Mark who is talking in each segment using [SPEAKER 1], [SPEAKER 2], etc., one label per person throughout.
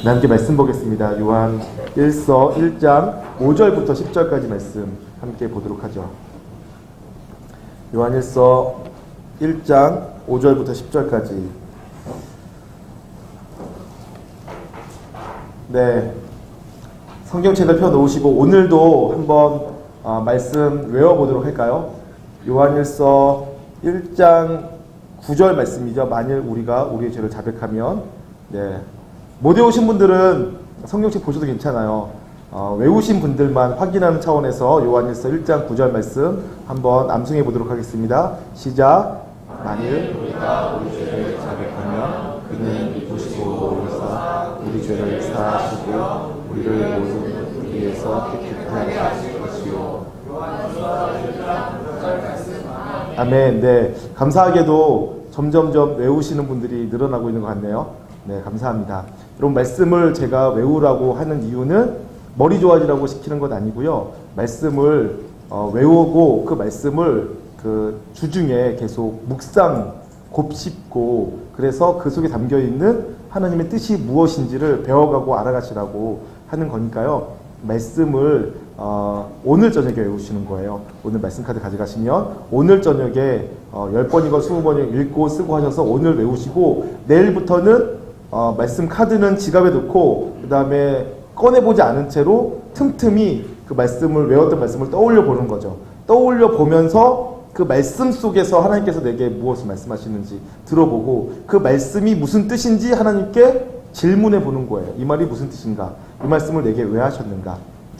[SPEAKER 1] 함께 말씀 보겠습니다. 요한 1서 1장 5절부터 10절까지 말씀 함께 보도록 하죠. 요한 1서 1장 5절부터 10절까지. 네, 성경책을 펴놓으시고 오늘도 한번 말씀 외워보도록 할까요? 요한 1서 1장 9절 말씀이죠. 만일 우리가 우리의 죄를 자백하면. 네, 못 외우신 분들은 성경책 보셔도 괜찮아요. 외우신 분들만 확인하는 차원에서 요한 1서 1장 9절 말씀 한번 암송해 보도록 하겠습니다. 시작. 만일 우리가 우리 죄를 자백하면 그는 믿으시고 오르사 우리 죄를 사하시고 우리를 모든 불의에서 깨끗하게 하실 것이요. 아멘. 네, 감사하게도 점점점 외우시는 분들이 늘어나고 있는 것 같네요. 네, 감사합니다. 여러분, 말씀을 제가 외우라고 하는 이유는 머리 좋아지라고 시키는 것 아니고요. 말씀을 외우고 그 말씀을 그 주중에 계속 묵상, 곱씹고 그래서 그 속에 담겨있는 하나님의 뜻이 무엇인지를 배워가고 알아가시라고 하는 거니까요. 말씀을 오늘 저녁에 외우시는 거예요. 오늘 말씀 카드 가져가시면 오늘 저녁에 10번이고 20번이고 읽고 쓰고 하셔서 오늘 외우시고 내일부터는 말씀 카드는 지갑에 넣고 그 다음에 꺼내보지 않은 채로 틈틈이 그 말씀을 외웠던 말씀을 떠올려 보는 거죠. 떠올려 보면서 그 말씀 속에서 하나님께서 내게 무엇을 말씀하시는지 들어보고 그 말씀이 무슨 뜻인지 하나님께 질문해 보는 거예요. 이 말이 무슨 뜻인가? 이 말씀을 내게 왜 하셨는가?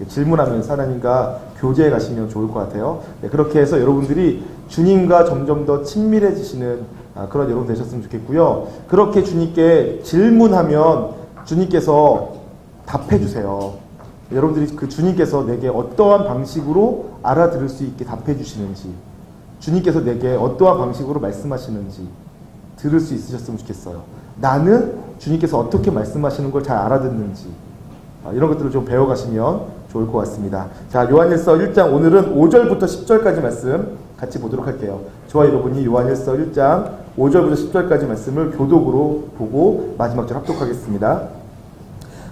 [SPEAKER 1] 질문하면서 하나님과 교제해 가시면 좋을 것 같아요. 네, 그렇게 해서 여러분들이 주님과 점점 더 친밀해지시는 그런 여러분 되셨으면 좋겠고요. 그렇게 주님께 질문하면 주님께서 답해 주세요. 여러분들이 그 주님께서 내게 어떠한 방식으로 알아들을 수 있게 답해 주시는지, 주님께서 내게 어떠한 방식으로 말씀하시는지 들을 수 있으셨으면 좋겠어요. 나는 주님께서 어떻게 말씀하시는 걸 잘 알아듣는지 이런 것들을 좀 배워가시면 좋을 것 같습니다. 자, 요한일서 1장 오늘은 5절부터 10절까지 말씀 같이 보도록 할게요. 저와 여러분이 요한일서 1장 5절부터 10절까지 말씀을 교독으로 보고 마지막 절 합독하겠습니다.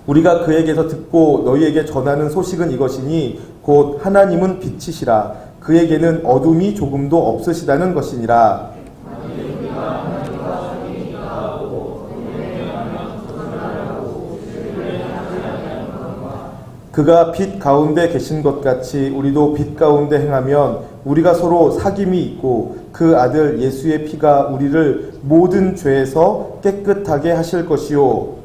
[SPEAKER 1] 우리가 그에게서 듣고 너희에게 전하는 소식은 이것이니 곧 하나님은 빛이시라 그에게는 어둠이 조금도 없으시다는 것이니라. 그가 빛 가운데 계신 것 같이 우리도 빛 가운데 행하면 우리가 서로 사귐이 있고 그 아들 예수의 피가 우리를 모든 죄에서 깨끗하게 하실 것이요.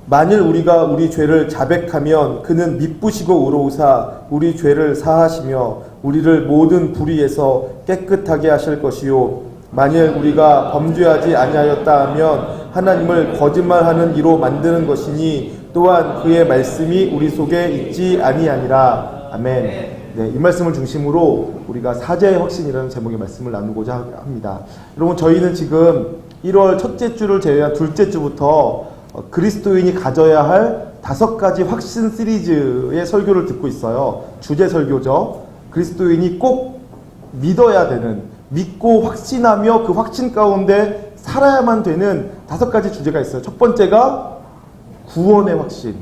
[SPEAKER 1] 만일 우리가 우리 죄를 자백하면 그는 미쁘시고 의로우사 우리 죄를 사하시며 우리를 모든 불의에서 깨끗하게 하실 것이요. 만일 우리가 범죄하지 아니하였다 하면 하나님을 거짓말하는 이로 만드는 것이니 또한 그의 말씀이 우리 속에 있지 아니하니라. 아멘. 네, 이 말씀을 중심으로 우리가 사제의 확신이라는 제목의 말씀을 나누고자 합니다. 여러분, 저희는 지금 1월 첫째 주를 제외한 둘째 주부터 그리스도인이 가져야 할 5가지 확신 시리즈의 설교를 듣고 있어요. 주제 설교죠. 그리스도인이 꼭 믿어야 되는, 믿고 확신하며 그 확신 가운데 살아야만 되는 5가지 주제가 있어요. 첫 번째가 구원의 확신.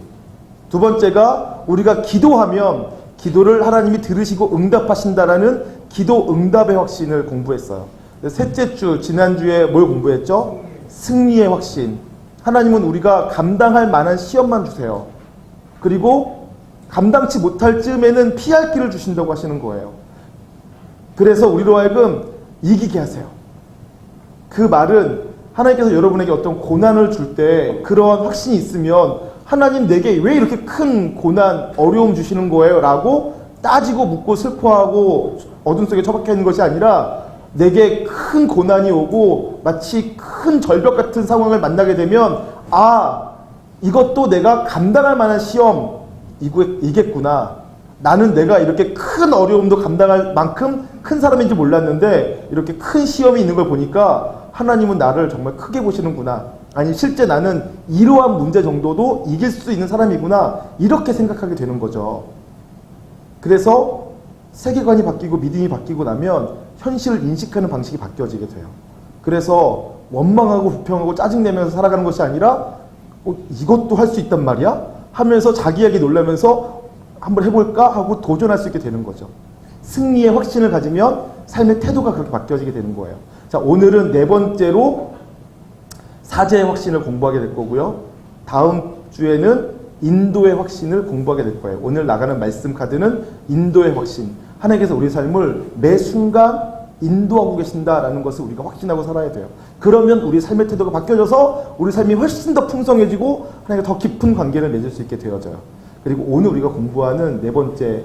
[SPEAKER 1] 두 번째가 우리가 기도하면 기도를 하나님이 들으시고 응답하신다라는 기도 응답의 확신을 공부했어요. 셋째 주, 지난주에 뭘 공부했죠? 승리의 확신. 하나님은 우리가 감당할 만한 시험만 주세요. 그리고 감당치 못할 즈음에는 피할 길을 주신다고 하시는 거예요. 그래서 우리로 하여금 이기게 하세요. 그 말은 하나님께서 여러분에게 어떤 고난을 줄 때 그러한 확신이 있으면 하나님 내게 왜 이렇게 큰 고난, 어려움 주시는 거예요? 라고 따지고 묻고 슬퍼하고 어둠 속에 처박혀 있는 것이 아니라 내게 큰 고난이 오고 마치 큰 절벽 같은 상황을 만나게 되면 이것도 내가 감당할 만한 시험이겠구나. 나는 내가 이렇게 큰 어려움도 감당할 만큼 큰 사람인지 몰랐는데 이렇게 큰 시험이 있는 걸 보니까 하나님은 나를 정말 크게 보시는구나. 아니, 실제 나는 이러한 문제 정도도 이길 수 있는 사람이구나. 이렇게 생각하게 되는 거죠. 그래서 세계관이 바뀌고 믿음이 바뀌고 나면 현실을 인식하는 방식이 바뀌어지게 돼요. 그래서 원망하고 불평하고 짜증내면서 살아가는 것이 아니라 이것도 할 수 있단 말이야? 하면서 자기에게 놀라면서 한번 해볼까? 하고 도전할 수 있게 되는 거죠. 승리의 확신을 가지면 삶의 태도가 그렇게 바뀌어지게 되는 거예요. 자, 오늘은 네 번째로 사제의 확신을 공부하게 될 거고요. 다음 주에는 인도의 확신을 공부하게 될 거예요. 오늘 나가는 말씀 카드는 인도의 확신. 하나님께서 우리 삶을 매 순간 인도하고 계신다라는 것을 우리가 확신하고 살아야 돼요. 그러면 우리 삶의 태도가 바뀌어져서 우리 삶이 훨씬 더 풍성해지고 하나님과 더 깊은 관계를 맺을 수 있게 되어져요. 그리고 오늘 우리가 공부하는 네 번째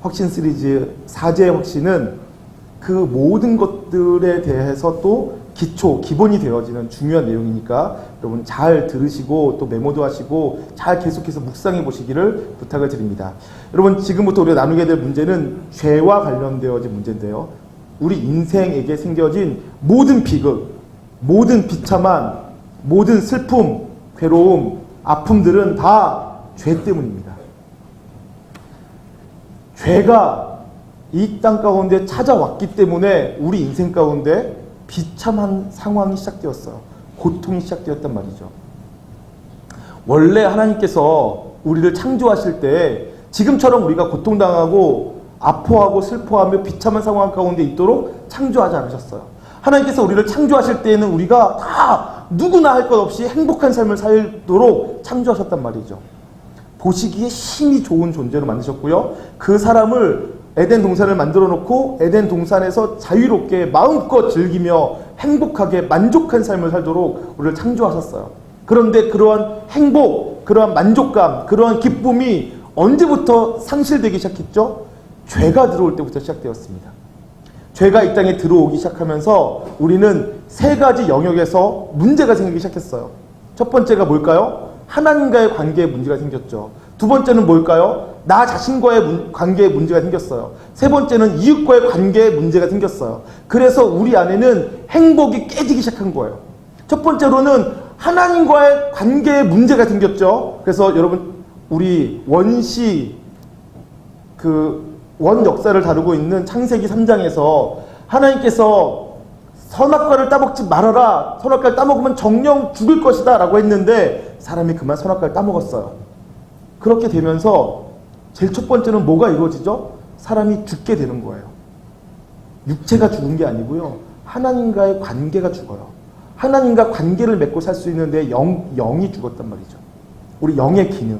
[SPEAKER 1] 확신 시리즈 사제의 확신은 그 모든 것들에 대해서 또 기본이 되어지는 중요한 내용이니까 여러분 잘 들으시고 또 메모도 하시고 잘 계속해서 묵상해 보시기를 부탁을 드립니다. 여러분 지금부터 우리가 나누게 될 문제는 죄와 관련되어진 문제인데요. 우리 인생에게 생겨진 모든 비극, 모든 비참한, 모든 슬픔, 괴로움, 아픔들은 다 죄 때문입니다. 죄가 이 땅 가운데 찾아왔기 때문에 우리 인생 가운데 비참한 상황이 시작되었어요. 고통이 시작되었단 말이죠. 원래 하나님께서 우리를 창조하실 때 지금처럼 우리가 고통당하고 아파하고 슬퍼하며 비참한 상황 가운데 있도록 창조하지 않으셨어요. 하나님께서 우리를 창조하실 때에는 우리가 다 누구나 할 것 없이 행복한 삶을 살도록 창조하셨단 말이죠. 보시기에 힘이 좋은 존재로 만드셨고요. 그 사람을 에덴 동산을 만들어 놓고 에덴 동산에서 자유롭게 마음껏 즐기며 행복하게 만족한 삶을 살도록 우리를 창조하셨어요. 그런데 그러한 행복, 그러한 만족감, 그러한 기쁨이 언제부터 상실되기 시작했죠? 죄가 들어올 때부터 시작되었습니다. 죄가 이 땅에 들어오기 시작하면서 우리는 세 가지 영역에서 문제가 생기기 시작했어요. 첫 번째가 뭘까요? 하나님과의 관계에 문제가 생겼죠. 두 번째는 뭘까요? 나 자신과의 관계에 문제가 생겼어요. 세 번째는 이웃과의 관계에 문제가 생겼어요. 그래서 우리 안에는 행복이 깨지기 시작한 거예요. 첫 번째로는 하나님과의 관계에 문제가 생겼죠. 그래서 여러분 우리 원시 원 역사를 다루고 있는 창세기 3장에서 하나님께서 선악과를 따먹지 말아라. 선악과를 따먹으면 정령 죽을 것이다 라고 했는데 사람이 그만 선악과를 따먹었어요. 그렇게 되면서 제일 첫 번째는 뭐가 이루어지죠? 사람이 죽게 되는 거예요. 육체가 죽은 게 아니고요. 하나님과의 관계가 죽어요. 하나님과 관계를 맺고 살 수 있는데 영이 죽었단 말이죠. 우리 영의 기능.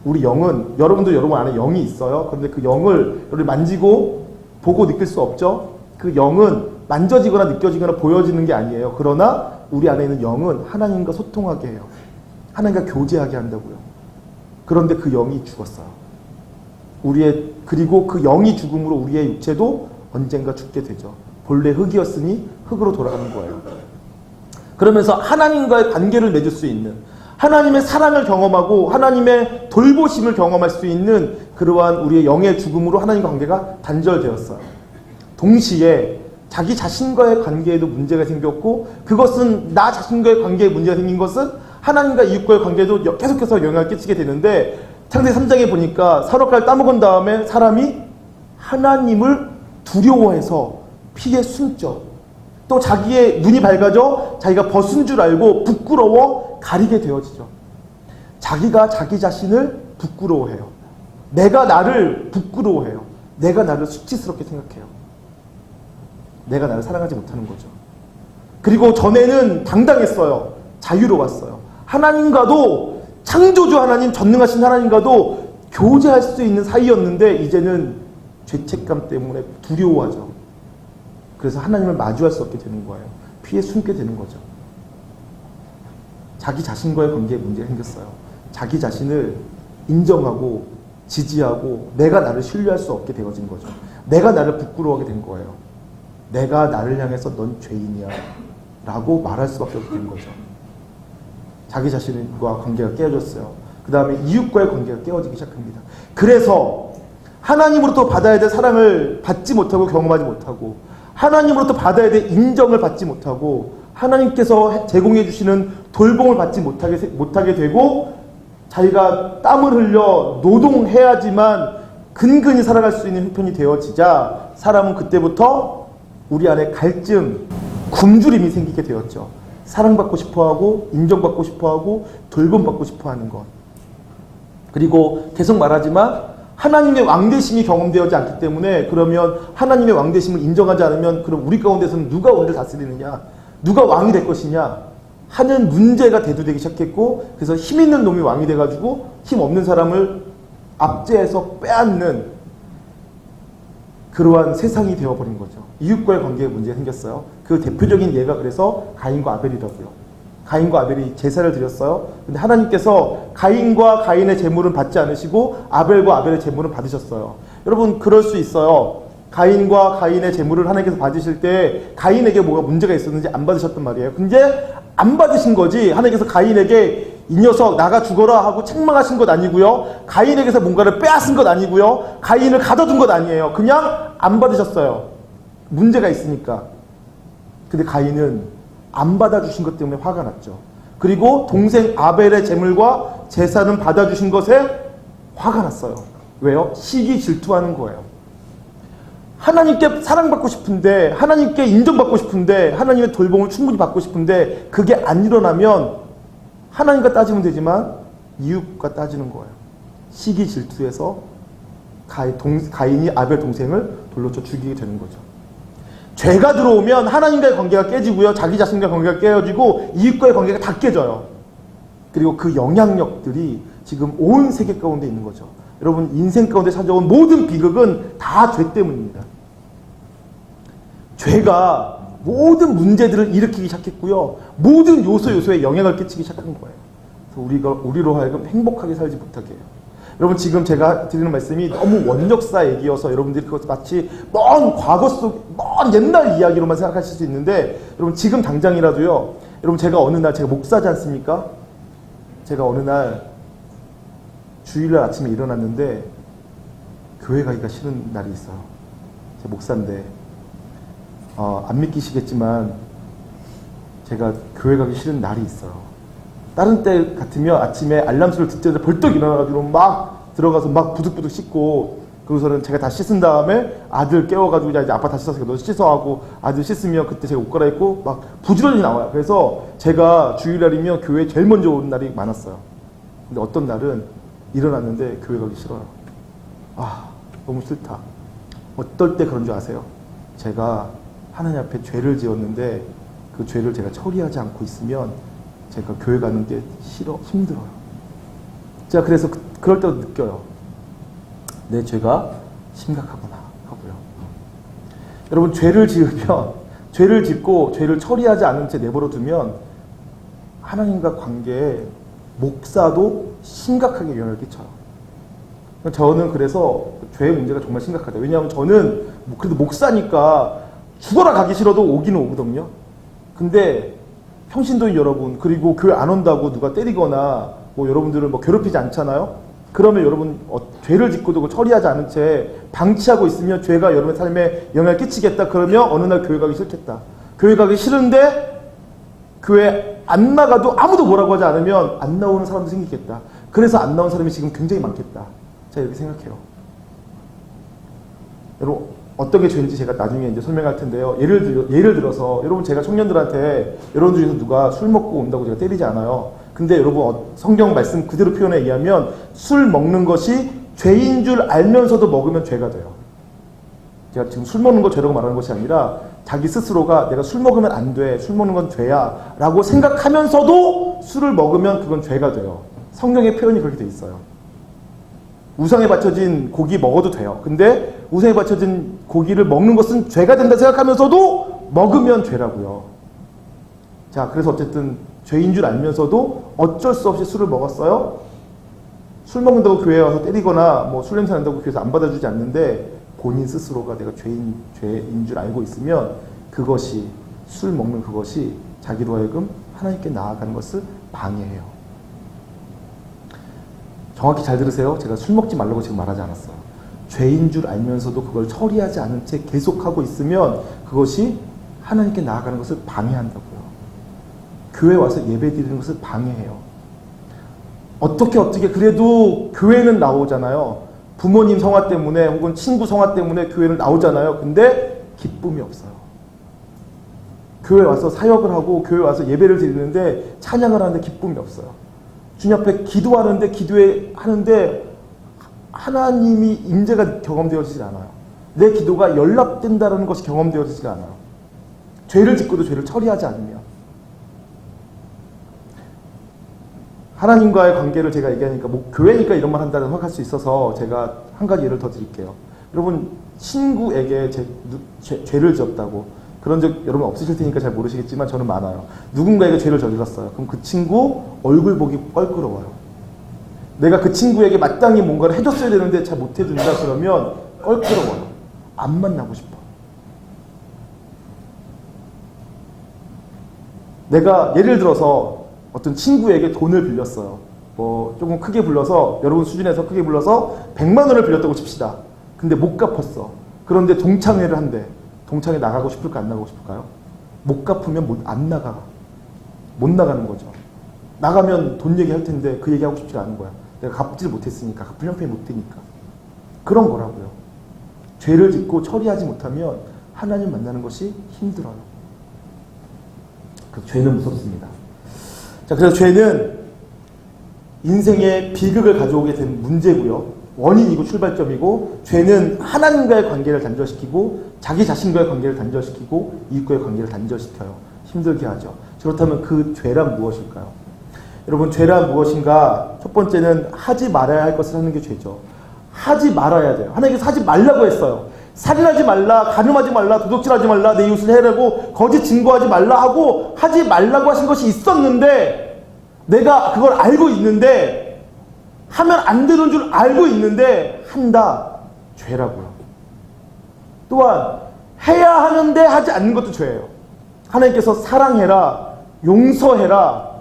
[SPEAKER 1] 우리 영은 여러분도 여러분 안에 영이 있어요. 그런데 그 영을 여러분이 만지고 보고 느낄 수 없죠. 그 영은 만져지거나 느껴지거나 보여지는 게 아니에요. 그러나 우리 안에 있는 영은 하나님과 소통하게 해요. 하나님과 교제하게 한다고요. 그런데 그 영이 죽었어요. 그리고 그 영이 죽음으로 우리의 육체도 언젠가 죽게 되죠. 본래 흙이었으니 흙으로 돌아가는 거예요. 그러면서 하나님과의 관계를 맺을 수 있는, 하나님의 사랑을 경험하고 하나님의 돌보심을 경험할 수 있는 그러한 우리의 영의 죽음으로 하나님과 관계가 단절되었어요. 동시에 자기 자신과의 관계에도 문제가 생겼고, 그것은 나 자신과의 관계에 문제가 생긴 것은 하나님과 이웃과의 관계에도 계속해서 영향을 끼치게 되는데, 창세기 3장에 보니까 선악과를 따먹은 다음에 사람이 하나님을 두려워해서 피해 숨죠. 또 자기의 눈이 밝아져 자기가 벗은 줄 알고 부끄러워 가리게 되어지죠. 자기가 자기 자신을 부끄러워해요. 내가 나를 부끄러워해요. 내가 나를 수치스럽게 생각해요. 내가 나를 사랑하지 못하는 거죠. 그리고 전에는 당당했어요. 자유로웠어요. 하나님과도, 창조주 하나님, 전능하신 하나님과도 교제할 수 있는 사이였는데 이제는 죄책감 때문에 두려워하죠. 그래서 하나님을 마주할 수 없게 되는 거예요. 피해 숨게 되는 거죠. 자기 자신과의 관계에 문제가 생겼어요. 자기 자신을 인정하고 지지하고 내가 나를 신뢰할 수 없게 되어진 거죠. 내가 나를 부끄러워하게 된 거예요. 내가 나를 향해서 넌 죄인이야 라고 말할 수밖에 없게 된 거죠. 자기 자신과 관계가 깨어졌어요. 그 다음에 이웃과의 관계가 깨어지기 시작합니다. 그래서 하나님으로부터 받아야 될 사랑을 받지 못하고 경험하지 못하고, 하나님으로부터 받아야 될 인정을 받지 못하고, 하나님께서 제공해 주시는 돌봄을 받지 못하게 되고, 자기가 땀을 흘려 노동해야지만 근근히 살아갈 수 있는 형편이 되어지자 사람은 그때부터 우리 안에 갈증, 굶주림이 생기게 되었죠. 사랑받고 싶어하고 인정받고 싶어하고 돌봄받고 싶어하는 것. 그리고 계속 말하지만 하나님의 왕되심이 경험되어지 않기 때문에 그러면 하나님의 왕되심을 인정하지 않으면 그럼 우리 가운데서는 누가 우리를 다스리느냐, 누가 왕이 될 것이냐 하는 문제가 대두되기 시작했고, 그래서 힘 있는 놈이 왕이 돼가지고 힘 없는 사람을 압제해서 빼앗는 그러한 세상이 되어버린 거죠. 이웃과의 관계에 문제가 생겼어요. 그 대표적인 예가 그래서 가인과 아벨이라고요. 가인과 아벨이 제사를 드렸어요. 근데 하나님께서 가인과 가인의 제물은 받지 않으시고 아벨과 아벨의 제물은 받으셨어요. 여러분 그럴 수 있어요. 가인과 가인의 제물을 하나님께서 받으실 때 가인에게 뭐가 문제가 있었는지 안 받으셨단 말이에요. 근데 안 받으신 거지 하나님께서 가인에게 이 녀석 나가 죽어라 하고 책망하신 것 아니고요. 가인에게서 뭔가를 빼앗은 것 아니고요. 가인을 가둬둔 것 아니에요. 그냥 안 받으셨어요. 문제가 있으니까. 근데 가인은 안 받아주신 것 때문에 화가 났죠. 그리고 동생 아벨의 제물과 제사는 받아주신 것에 화가 났어요. 왜요? 시기 질투하는 거예요. 하나님께 사랑받고 싶은데, 하나님께 인정받고 싶은데, 하나님의 돌봄을 충분히 받고 싶은데 그게 안 일어나면 하나님과 따지면 되지만 이웃과 따지는 거예요. 시기 질투해서 가인이 아벨 동생을 돌로 쳐 죽이게 되는 거죠. 죄가 들어오면 하나님과의 관계가 깨지고요. 자기 자신과의 관계가 깨어지고 이웃과의 관계가 다 깨져요. 그리고 그 영향력들이 지금 온 세계 가운데 있는 거죠. 여러분 인생 가운데 찾아온 모든 비극은 다 죄 때문입니다. 죄가 모든 문제들을 일으키기 시작했고요. 모든 요소에 영향을 끼치기 시작한 거예요. 그래서 우리로 하여금 행복하게 살지 못하게 해요. 여러분 지금 제가 드리는 말씀이 너무 원역사 얘기여서 여러분들이 그것 마치 먼 과거 속, 먼 옛날 이야기로만 생각하실 수 있는데 여러분 지금 당장이라도요. 여러분 제가 어느 날 제가 목사지 않습니까? 제가 어느 날 주일날 아침에 일어났는데 교회 가기가 싫은 날이 있어요. 제가 목사인데 안 믿기시겠지만 제가 교회 가기 싫은 날이 있어요. 다른 때 같으면 아침에 알람 소리를 듣자마자 벌떡 일어나가지고 막 들어가서 막 부득부득 씻고 그러고서는 제가 다 씻은 다음에 아들 깨워가지고 이제 아빠 다 씻었으니까 너 씻어하고 아들 씻으면 그때 제가 옷 갈아입고 막 부지런히 나와요. 그래서 제가 주일날이면 교회에 제일 먼저 오는 날이 많았어요. 근데 어떤 날은 일어났는데 교회 가기 싫어요. 너무 싫다. 어떨 때 그런 줄 아세요? 제가 하나님 앞에 죄를 지었는데 그 죄를 제가 처리하지 않고 있으면 제가 교회 가는 게 힘들어요. 제가 그래서 그럴 때도 느껴요. 내 죄가 심각하구나 하고요. 여러분 죄를 지으면 죄를 짓고 죄를 처리하지 않은 채 내버려 두면 하나님과 관계에 목사도 심각하게 영향을 끼쳐요. 저는 그래서 죄의 문제가 정말 심각하다. 왜냐하면 저는 그래도 목사니까 죽어라 가기 싫어도 오기는 오거든요. 근데 평신도인 여러분 그리고 교회 안 온다고 누가 때리거나 뭐 여러분들을 뭐 괴롭히지 않잖아요. 그러면 여러분 죄를 짓고도 그걸 처리하지 않은 채 방치하고 있으면 죄가 여러분의 삶에 영향을 끼치겠다. 그러면 어느 날 교회 가기 싫겠다. 교회 가기 싫은데 교회 안 나가도 아무도 뭐라고 하지 않으면 안 나오는 사람도 생기겠다. 그래서 안 나온 사람이 지금 굉장히 많겠다. 제가 이렇게 생각해요. 여러분 어떤 게 죄인지 제가 나중에 이제 설명할 텐데요. 예를 들어서 여러분 제가 청년들한테 여러분들 중에서 누가 술 먹고 온다고 제가 때리지 않아요. 근데 여러분 성경 말씀 그대로 표현에 의하면 술 먹는 것이 죄인 줄 알면서도 먹으면 죄가 돼요. 제가 지금 술 먹는 거 죄라고 말하는 것이 아니라 자기 스스로가 내가 술 먹으면 안 돼. 술 먹는 건 죄야. 라고 생각하면서도 술을 먹으면 그건 죄가 돼요. 성경의 표현이 그렇게 돼 있어요. 우상에 바쳐진 고기 먹어도 돼요. 근데 우상에 바쳐진 고기를 먹는 것은 죄가 된다 생각하면서도 먹으면 죄라고요. 자, 그래서 어쨌든 죄인 줄 알면서도 어쩔 수 없이 술을 먹었어요. 술 먹는다고 교회에 와서 때리거나 뭐 술 냄새 난다고 교회에서 안 받아주지 않는데 본인 스스로가 내가 죄인 줄 알고 있으면 그것이 술 먹는 그것이 자기로 하여금 하나님께 나아가는 것을 방해해요. 정확히 잘 들으세요. 제가 술 먹지 말라고 지금 말하지 않았어요. 죄인 줄 알면서도 그걸 처리하지 않은 채 계속하고 있으면 그것이 하나님께 나아가는 것을 방해한다고요. 교회 와서 예배 드리는 것을 방해해요. 어떻게 그래도 교회는 나오잖아요. 부모님 성화 때문에 혹은 친구 성화 때문에 교회를 나오잖아요. 근데 기쁨이 없어요. 교회 와서 사역을 하고 교회 와서 예배를 드리는데 찬양을 하는데 기쁨이 없어요. 주님 앞에 기도하는데 하는데 하나님이 임재가 경험되어지질 않아요. 내 기도가 연락된다는 것이 경험되어지질 않아요. 죄를 짓고도 죄를 처리하지 않으면. 하나님과의 관계를 제가 얘기하니까 뭐 교회니까 이런 말 한다는 생각할 수 있어서 제가 한 가지 예를 더 드릴게요. 여러분 친구에게 죄를 지었다고 그런 적 여러분 없으실 테니까 잘 모르시겠지만 저는 많아요. 누군가에게 죄를 저질렀어요. 그럼 그 친구 얼굴 보기 껄끄러워요. 내가 그 친구에게 마땅히 뭔가를 해줬어야 되는데 잘 못해준다 그러면 껄끄러워요. 안 만나고 싶어. 내가 예를 들어서 어떤 친구에게 돈을 빌렸어요. 뭐 조금 크게 불러서 여러분 수준에서 크게 불러서 100만 원을 빌렸다고 칩시다. 근데 못 갚았어. 그런데 동창회를 한대. 동창회 나가고 싶을까 안 나가고 싶을까요? 못 갚으면 안 나가. 못 나가는 거죠. 나가면 돈 얘기할 텐데 그 얘기하고 싶지가 않은 거야. 내가 갚지를 못했으니까. 갚을 형편이 못 되니까. 그런 거라고요. 죄를 짓고 처리하지 못하면 하나님 만나는 것이 힘들어요. 그 죄는 무섭습니다. 자, 그래서 죄는 인생의 비극을 가져오게 된 문제고요. 원인이고 출발점이고, 죄는 하나님과의 관계를 단절시키고 자기 자신과의 관계를 단절시키고 이웃과의 관계를 단절시켜요. 힘들게 하죠. 그렇다면 그 죄란 무엇일까요? 여러분, 죄란 무엇인가? 첫 번째는 하지 말아야 할 것을 하는 게 죄죠. 하지 말아야 돼요. 하나님께서 하지 말라고 했어요. 살인하지 말라, 간음하지 말라, 도둑질하지 말라, 내 이웃을 해라고, 거짓 증거하지 말라 하고 하지 말라고 하신 것이 있었는데, 내가 그걸 알고 있는데, 하면 안 되는 줄 알고 있는데 한다. 죄라고요. 또한 해야 하는데 하지 않는 것도 죄예요. 하나님께서 사랑해라, 용서해라,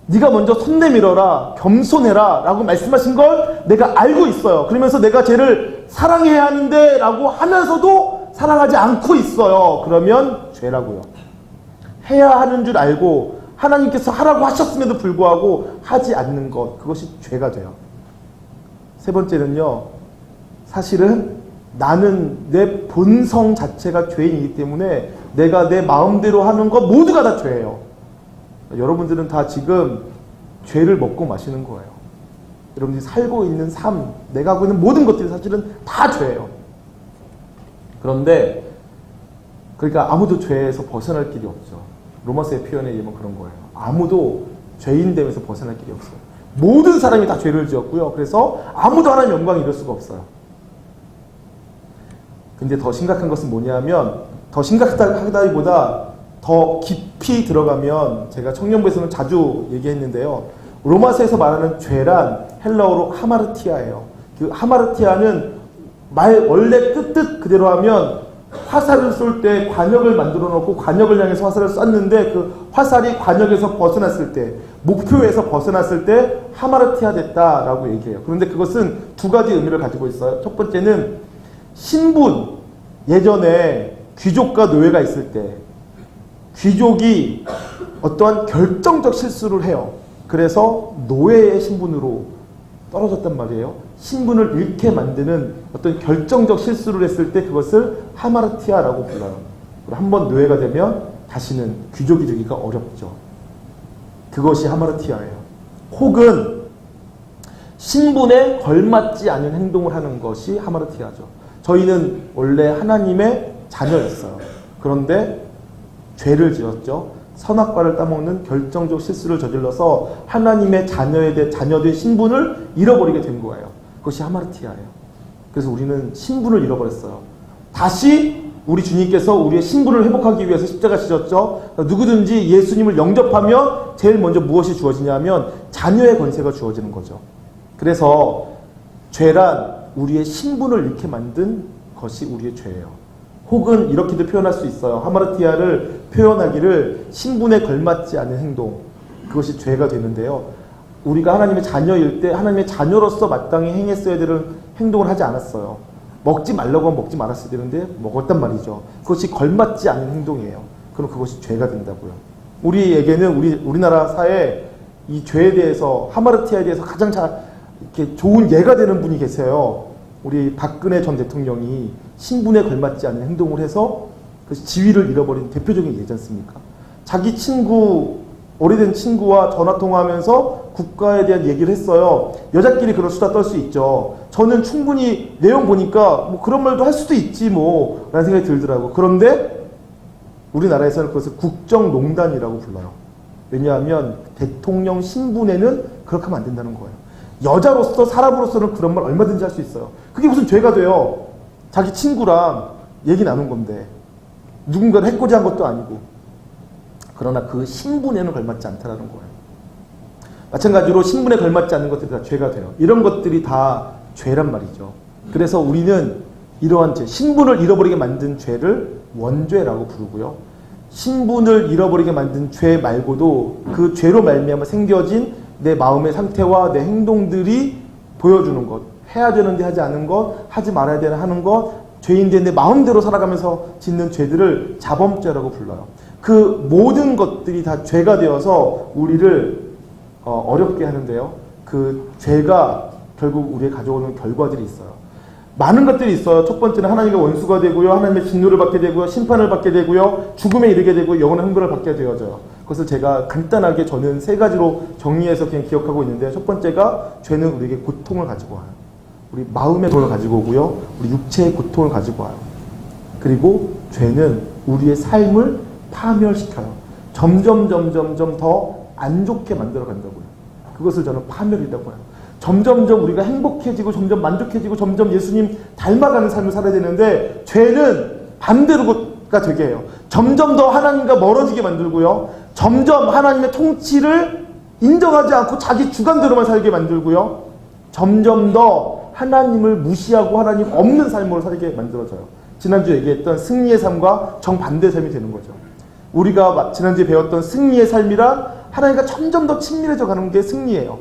[SPEAKER 1] 네가 먼저 손 내밀어라, 겸손해라 라고 말씀하신 걸 내가 알고 있어요. 그러면서 내가 쟤를 사랑해야 하는데 라고 하면서도 사랑하지 않고 있어요. 그러면 죄라고요. 해야 하는 줄 알고 하나님께서 하라고 하셨음에도 불구하고 하지 않는 것, 그것이 죄가 돼요. 세 번째는요, 사실은 나는 내 본성 자체가 죄인이기 때문에 내가 내 마음대로 하는 것 모두가 다 죄예요. 여러분들은 다 지금 죄를 먹고 마시는 거예요. 여러분들이 살고 있는 삶, 내가 하고 있는 모든 것들이 사실은 다 죄예요. 그런데 그러니까 아무도 죄에서 벗어날 길이 없죠. 로마서의 표현에 의하면 그런 거예요. 아무도 죄인됨에서 벗어날 길이 없어요. 모든 사람이 다 죄를 지었고요. 그래서 아무도 하나님 영광을 이룰 수가 없어요. 근데 더 심각한 것은 뭐냐면, 더 심각하다기보다 더 깊이 들어가면, 제가 청년부에서는 자주 얘기했는데요. 로마서에서 말하는 죄란 헬라어로 하마르티아예요. 그 하마르티아는 원래 뜻 그대로 하면 화살을 쏠 때 관역을 만들어 놓고 관역을 향해서 화살을 쐈는데 그 화살이 관역에서 벗어났을 때, 목표에서 벗어났을 때 하마르티아 됐다라고 얘기해요. 그런데 그것은 두 가지 의미를 가지고 있어요. 첫 번째는 신분, 예전에 귀족과 노예가 있을 때 귀족이 어떠한 결정적 실수를 해요. 그래서 노예의 신분으로 떨어졌단 말이에요. 신분을 잃게 만드는 어떤 결정적 실수를 했을 때 그것을 하마르티아라고 불러요. 한번 노예가 되면 다시는 귀족이 되기가 어렵죠. 그것이 하마르티아예요. 혹은 신분에 걸맞지 않은 행동을 하는 것이 하마르티아죠. 저희는 원래 하나님의 자녀였어요. 그런데 죄를 지었죠. 선악과를 따먹는 결정적 실수를 저질러서 하나님의 자녀된 신분을 잃어버리게 된 거예요. 그것이 하마르티아예요. 그래서 우리는 신분을 잃어버렸어요. 다시 우리 주님께서 우리의 신분을 회복하기 위해서 십자가 지셨죠. 누구든지 예수님을 영접하면 제일 먼저 무엇이 주어지냐면 자녀의 권세가 주어지는 거죠. 그래서 죄란 우리의 신분을 잃게 만든 것이 우리의 죄예요. 혹은 이렇게도 표현할 수 있어요. 하마르티아를 표현하기를 신분에 걸맞지 않은 행동, 그것이 죄가 되는데요. 우리가 하나님의 자녀일 때 하나님의 자녀로서 마땅히 행했어야 되는 행동을 하지 않았어요. 먹지 말라고 하면 먹지 말았어야 되는데 먹었단 말이죠. 그것이 걸맞지 않은 행동이에요. 그럼 그것이 죄가 된다고요. 우리에게는 우리나라 사회에 이 죄에 대해서, 하마르티아에 대해서 가장 이렇게 좋은 예가 되는 분이 계세요. 우리 박근혜 전 대통령이 신분에 걸맞지 않는 행동을 해서 그 지위를 잃어버린 대표적인 예지 않습니까? 자기 친구, 오래된 친구와 전화통화하면서 국가에 대한 얘기를 했어요. 여자끼리 그런 수다 떨 수 있죠. 저는 충분히 내용 보니까 뭐 그런 말도 할 수도 있지 뭐 라는 생각이 들더라고. 그런데 우리나라에서는 그것을 국정농단이라고 불러요. 왜냐하면 대통령 신분에는 그렇게 하면 안 된다는 거예요. 여자로서 사람으로서는 그런 말 얼마든지 할 수 있어요. 그게 무슨 죄가 돼요. 자기 친구랑 얘기 나눈 건데 누군가를 해코지한 것도 아니고. 그러나 그 신분에는 걸맞지 않다라는 거예요. 마찬가지로 신분에 걸맞지 않는 것들이 다 죄가 돼요. 이런 것들이 다 죄란 말이죠. 그래서 우리는 이러한 죄, 신분을 잃어버리게 만든 죄를 원죄라고 부르고요. 신분을 잃어버리게 만든 죄 말고도 그 죄로 말미암아 생겨진 내 마음의 상태와 내 행동들이 보여주는 것, 해야 되는데 하지 않은 것, 하지 말아야 되는 하는 것, 죄인데 내 마음대로 살아가면서 짓는 죄들을 자범죄라고 불러요. 그 모든 것들이 다 죄가 되어서 우리를 어렵게 하는데요. 그 죄가 결국 우리에 가져오는 결과들이 있어요. 많은 것들이 있어요. 첫 번째는 하나님의 원수가 되고요. 하나님의 진노를 받게 되고요. 심판을 받게 되고요. 죽음에 이르게 되고 영원한 흥분을 받게 되어져요. 그것을 제가 간단하게 저는 세 가지로 정리해서 그냥 기억하고 있는데, 첫 번째가 죄는 우리에게 고통을 가지고 와요. 우리 마음의 고통을 가지고 오고요. 우리 육체의 고통을 가지고 와요. 그리고 죄는 우리의 삶을 파멸시켜요. 점점 더 안 좋게 만들어 간다고요. 그것을 저는 파멸이라고 해요. 점점 우리가 행복해지고 점점 만족해지고 점점 예수님 닮아가는 삶을 살아야 되는데, 죄는 반대로가 되게 해요. 점점 더 하나님과 멀어지게 만들고요. 점점 하나님의 통치를 인정하지 않고 자기 주관대로만 살게 만들고요. 점점 더 하나님을 무시하고 하나님 없는 삶으로 살게 만들어져요. 지난주 얘기했던 승리의 삶과 정반대의 삶이 되는 거죠. 우리가 지난주에 배웠던 승리의 삶이란 하나님과 점점 더 친밀해져 가는 게 승리예요.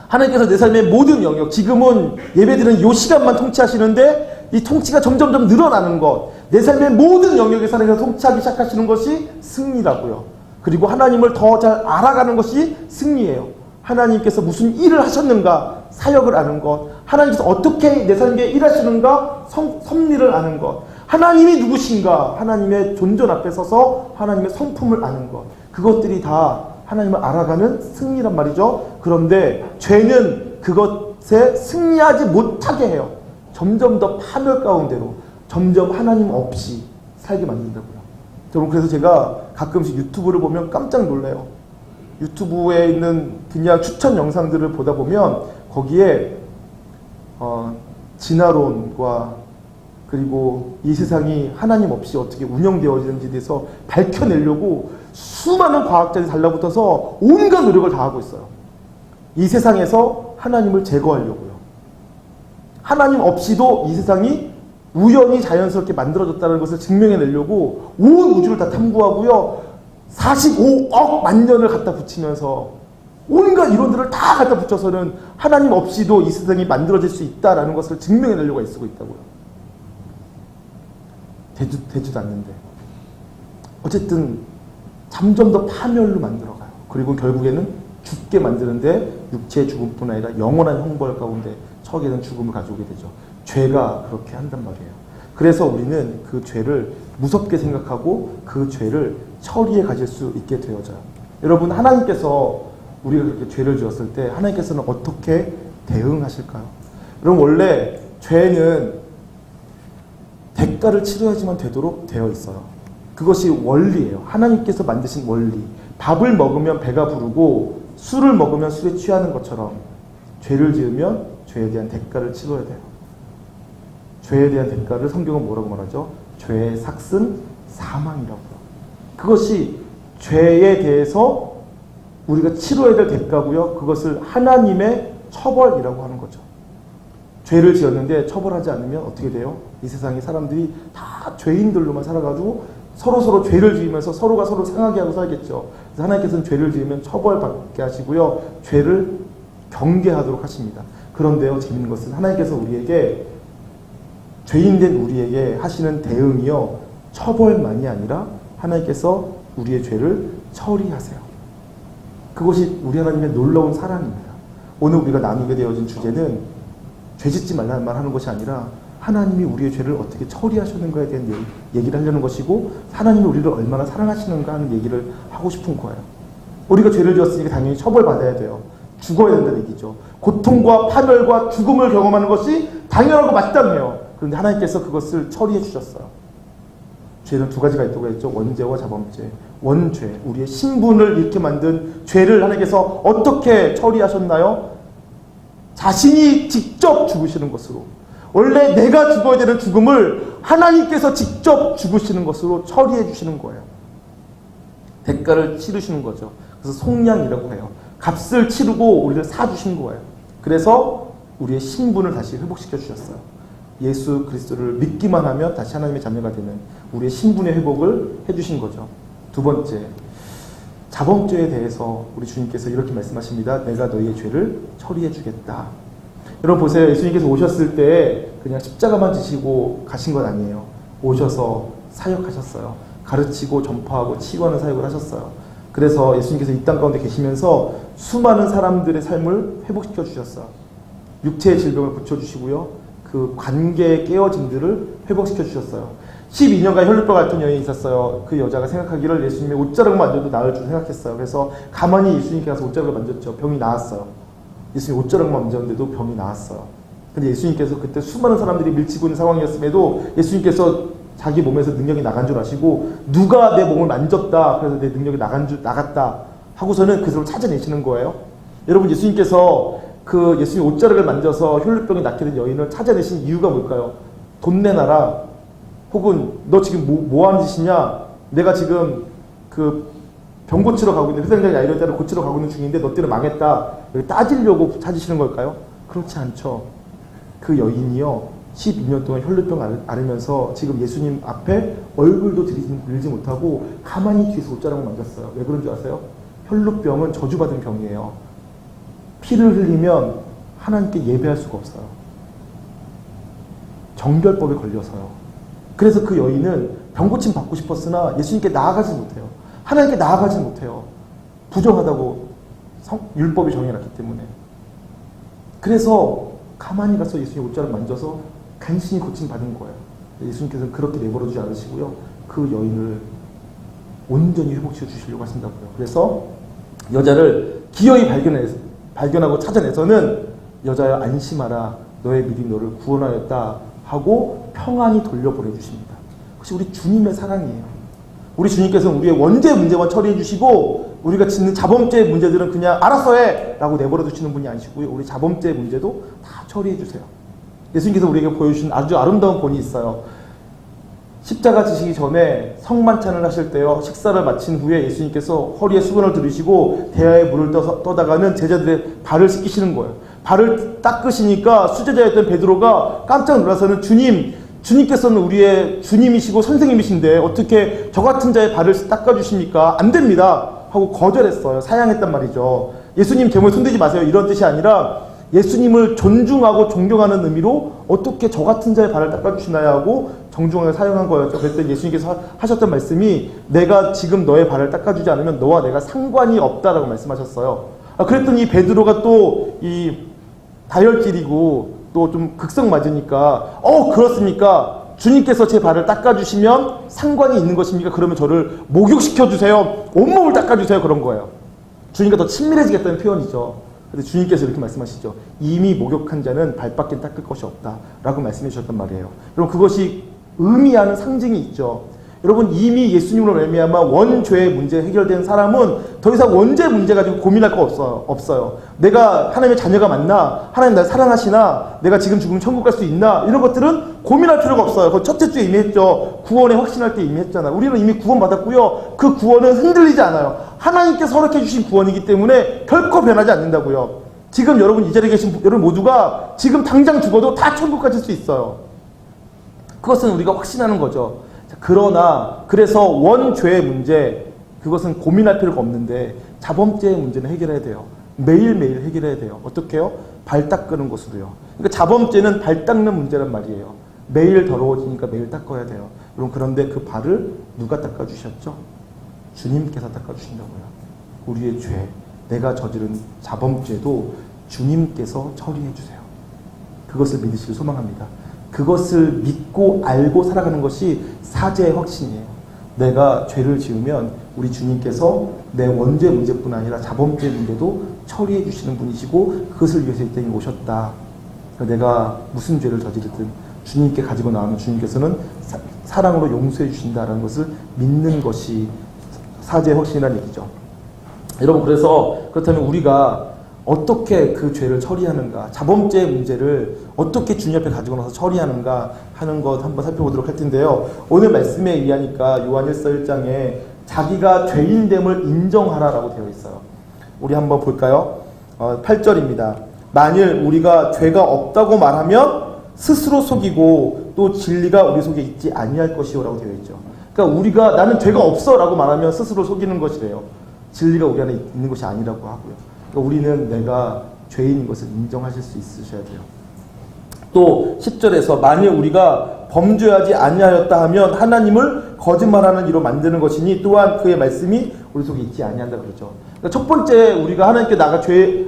[SPEAKER 1] 하나님께서 내 삶의 모든 영역, 지금은 예배드리는 이 시간만 통치하시는데 이 통치가 점점 늘어나는 것, 내 삶의 모든 영역에서 하나님께서 통치하기 시작하시는 것이 승리라고요. 그리고 하나님을 더 잘 알아가는 것이 승리예요. 하나님께서 무슨 일을 하셨는가, 사역을 아는 것, 하나님께서 어떻게 내 삶에 일하시는가, 섭리를 아는 것, 하나님이 누구신가, 하나님의 존전 앞에 서서 하나님의 성품을 아는 것, 그것들이 다 하나님을 알아가는 승리란 말이죠. 그런데 죄는 그것에 승리하지 못하게 해요. 점점 더 파멸 가운데로, 점점 하나님 없이 살게 만든다고요. 여러분, 그래서 제가 가끔씩 유튜브를 보면 깜짝 놀라요. 유튜브에 있는 그냥 추천 영상들을 보다 보면 거기에 진화론과 그리고 이 세상이 하나님 없이 어떻게 운영되어지는지에 대해서 밝혀내려고 수많은 과학자들이 달라붙어서 온갖 노력을 다하고 있어요. 이 세상에서 하나님을 제거하려고요. 하나님 없이도 이 세상이 우연히 자연스럽게 만들어졌다는 것을 증명해내려고 온 우주를 다 탐구하고요. 45억 만 년을 갖다 붙이면서 온갖 이론들을 다 갖다 붙여서는 하나님 없이도 이 세상이 만들어질 수 있다는 것을 증명해내려고 애쓰고 있다고요. 되지도 않는데. 어쨌든 점점 더 파멸로 만들어가요. 그리고 결국에는 죽게 만드는데 육체의 죽음뿐 아니라 영원한 형벌 가운데 처하게 된 죽음을 가져오게 되죠. 죄가 그렇게 한단 말이에요. 그래서 우리는 그 죄를 무섭게 생각하고 그 죄를 처리해 가질 수 있게 되어져요. 여러분, 하나님께서 우리가 그렇게 죄를 지었을 때 하나님께서는 어떻게 대응하실까요? 여러분, 원래 죄는 대가를 치러야지만 되도록 되어 있어요. 그것이 원리예요. 하나님께서 만드신 원리. 밥을 먹으면 배가 부르고 술을 먹으면 술에 취하는 것처럼 죄를 지으면 죄에 대한 대가를 치러야 돼요. 죄에 대한 대가를 성경은 뭐라고 말하죠? 죄의 삭은 사망이라고요. 그것이 죄에 대해서 우리가 치러야 될 대가고요. 그것을 하나님의 처벌이라고 하는 거죠. 죄를 지었는데 처벌하지 않으면 어떻게 돼요? 이 세상에 사람들이 다 죄인들로만 살아가지고 서로 죄를 지으면서 서로가 서로 상하게 하고 살겠죠. 그래서 하나님께서는 죄를 지으면 처벌받게 하시고요. 죄를 경계하도록 하십니다. 그런데요, 재밌는 것은 하나님께서 우리에게, 죄인된 우리에게 하시는 대응이요, 처벌만이 아니라 하나님께서 우리의 죄를 처리하세요. 그것이 우리 하나님의 놀라운 사랑입니다. 오늘 우리가 나누게 되어진 주제는 죄 짓지 말라는 말 하는 것이 아니라 하나님이 우리의 죄를 어떻게 처리하셨는가에 대한 얘기를 하려는 것이고, 하나님이 우리를 얼마나 사랑하시는가 하는 얘기를 하고 싶은 거예요. 우리가 죄를 지었으니까 당연히 처벌받아야 돼요. 죽어야 된다는 얘기죠. 고통과 파멸과 죽음을 경험하는 것이 당연하고 맞다며요. 그런데 하나님께서 그것을 처리해 주셨어요. 죄는 두 가지가 있다고 했죠. 원죄와 자범죄. 원죄, 우리의 신분을 잃게 만든 죄를 하나님께서 어떻게 처리하셨나요? 자신이 직접 죽으시는 것으로. 원래 내가 죽어야 되는 죽음을 하나님께서 직접 죽으시는 것으로 처리해 주시는 거예요. 대가를 치르시는 거죠. 그래서 속량이라고 해요. 값을 치르고 우리를 사주신 거예요. 그래서 우리의 신분을 다시 회복시켜 주셨어요. 예수 그리스도를 믿기만 하면 다시 하나님의 자녀가 되는 우리의 신분의 회복을 해주신 거죠. 두 번째, 자범죄에 대해서 우리 주님께서 이렇게 말씀하십니다. 내가 너희의 죄를 처리해 주겠다. 여러분 보세요. 예수님께서 오셨을 때 그냥 십자가만 지시고 가신 건 아니에요. 오셔서 사역하셨어요. 가르치고 전파하고 치유하는 사역을 하셨어요. 그래서 예수님께서 이 땅 가운데 계시면서 수많은 사람들의 삶을 회복시켜 주셨어요. 육체의 질병을 고쳐주시고요. 그 관계의 깨어짐들을 회복시켜 주셨어요. 12년간 혈루병 앓던 여인이 있었어요. 그 여자가 생각하기를 예수님의 옷자락을 만져도 나을 줄 생각했어요. 그래서 가만히 예수님께 가서 옷자락을 만졌죠. 병이 나았어요. 예수님 옷자락만 만졌는데도 병이 나았어요. 근데 예수님께서 그때 수많은 사람들이 밀치고 있는 상황이었음에도 예수님께서 자기 몸에서 능력이 나간 줄 아시고, 누가 내 몸을 만졌다, 그래서 내 능력이 나갔다 하고서는 그 사람을 찾아내시는 거예요. 여러분, 예수님께서 그 예수님 옷자락을 만져서 혈루병이 낫게 된 여인을 찾아내신 이유가 뭘까요? 돈 내놔라, 혹은 너 지금 뭐 하는 짓이냐, 내가 지금 그 병 고치러 가고 있는데, 회장장이 아이를 고치러 가고 있는 중인데 너 때문에 망했다, 여기 따지려고 찾으시는 걸까요? 그렇지 않죠. 그 여인이요, 12년 동안 혈루병 앓으면서 지금 예수님 앞에 얼굴도 들이지 못하고 가만히 뒤에서 옷자락을 만졌어요. 왜 그런 줄 아세요? 혈루병은 저주받은 병이에요. 피를 흘리면 하나님께 예배할 수가 없어요. 정결법에 걸려서요. 그래서 그 여인은 병고침 받고 싶었으나 예수님께 나아가지 못해요. 하나님께 나아가지 못해요. 부정하다고 율법이 정해놨기 때문에. 그래서 가만히 가서 예수님 옷자락 만져서 간신히 고침받은 거예요. 예수님께서는 그렇게 내버려두지 않으시고요. 그 여인을 온전히 회복시켜 주시려고 하신다고요. 그래서 여자를 기어이 발견하고 찾아내서는 여자야 안심하라, 너의 믿음이 너를 구원하였다 하고 평안히 돌려보내주십니다. 그것이 우리 주님의 사랑이에요. 우리 주님께서는 우리의 원죄 문제만 처리해 주시고, 우리가 짓는 자범죄 문제들은 그냥 알아서 해 라고 내버려 두시는 분이 아니시고요. 우리 자범죄 문제도 다 처리해 주세요. 예수님께서 우리에게 보여주신 아주 아름다운 본이 있어요. 십자가 지시기 전에 성만찬을 하실 때요, 식사를 마친 후에 예수님께서 허리에 수건을 들으시고 대야에 물을 떠다가는 제자들의 발을 씻기시는 거예요. 발을 닦으시니까 수제자였던 베드로가 깜짝 놀라서는 주님께서는 우리의 주님이시고 선생님이신데 어떻게 저 같은 자의 발을 닦아주십니까? 안 됩니다 하고 거절했어요. 사양했단 말이죠. 예수님 제 몸에 손대지 마세요, 이런 뜻이 아니라 예수님을 존중하고 존경하는 의미로 어떻게 저 같은 자의 발을 닦아주시나요 하고 정중하게 사용한 거였죠. 그랬더니 예수님께서 하셨던 말씀이, 내가 지금 너의 발을 닦아주지 않으면 너와 내가 상관이 없다라고 말씀하셨어요. 그랬더니 베드로가 또 이 다혈질이고 또 좀 극성 맞으니까, 그렇습니까? 주님께서 제 발을 닦아주시면 상관이 있는 것입니까? 그러면 저를 목욕시켜주세요, 온몸을 닦아주세요, 그런 거예요. 주님과 더 친밀해지겠다는 표현이죠. 근데 주님께서 이렇게 말씀하시죠. 이미 목욕한 자는 발밖에 닦을 것이 없다 라고 말씀해 주셨단 말이에요. 여러분, 그것이 의미하는 상징이 있죠. 여러분, 이미 예수님으로 말미암아 원죄의 문제 해결된 사람은 더 이상 원죄 문제 가지고 고민할 거 없어요. 내가 하나님의 자녀가 맞나? 하나님 날 사랑하시나? 내가 지금 죽으면 천국 갈 수 있나? 이런 것들은 고민할 필요가 없어요. 그 첫째 주에 이미 했죠. 구원에 확신할 때 이미 했잖아요. 우리는 이미 구원받았고요. 그 구원은 흔들리지 않아요. 하나님께서 허락해 주신 구원이기 때문에 결코 변하지 않는다고요. 지금 여러분, 이 자리에 계신 여러분 모두가 지금 당장 죽어도 다 천국 가실 수 있어요. 그것은 우리가 확신하는 거죠. 그러나 그래서 원죄의 문제, 그것은 고민할 필요가 없는데 자범죄의 문제는 해결해야 돼요. 매일매일 해결해야 돼요. 어떻게 해요? 발 닦는 것으로요. 그러니까 자범죄는 발 닦는 문제란 말이에요. 매일 더러워지니까 매일 닦아야 돼요. 여러분, 그런데 그 발을 누가 닦아주셨죠? 주님께서 닦아주신다고요. 우리의 죄, 내가 저지른 자범죄도 주님께서 처리해 주세요. 그것을 믿으시길 소망합니다. 그것을 믿고 알고 살아가는 것이 사죄의 확신이에요. 내가 죄를 지으면 우리 주님께서 내 원죄 문제뿐 아니라 자범죄 문제도 처리해 주시는 분이시고 그것을 위해서 이 땅에 오셨다. 내가 무슨 죄를 저지르든 주님께 가지고 나오면 주님께서는 사랑으로 용서해 주신다라는 것을 믿는 것이 사죄의 확신이라는 얘기죠. 여러분, 그래서 그렇다면 우리가 어떻게 그 죄를 처리하는가, 자범죄의 문제를 어떻게 주님 앞에 가지고 나서 처리하는가 하는 것 한번 살펴보도록 할 텐데요. 오늘 말씀에 의하니까 요한일서 1장에 자기가 죄인됨을 인정하라라고 되어 있어요. 우리 한번 볼까요? 8절입니다. 만일 우리가 죄가 없다고 말하면 스스로 속이고 또 진리가 우리 속에 있지 아니할 것이요 라고 되어 있죠. 그러니까 우리가 나는 죄가 없어 라고 말하면 스스로 속이는 것이래요. 진리가 우리 안에 있는 것이 아니라고 하고요. 그러니까 우리는 내가 죄인인 것을 인정하실 수 있으셔야 돼요. 또 10절에서 만일 우리가 범죄하지 아니하였다 하면 하나님을 거짓말하는 이로 만드는 것이니 또한 그의 말씀이 우리 속에 있지 아니한다 그러죠. 그러니까 첫 번째 우리가 하나님께 나가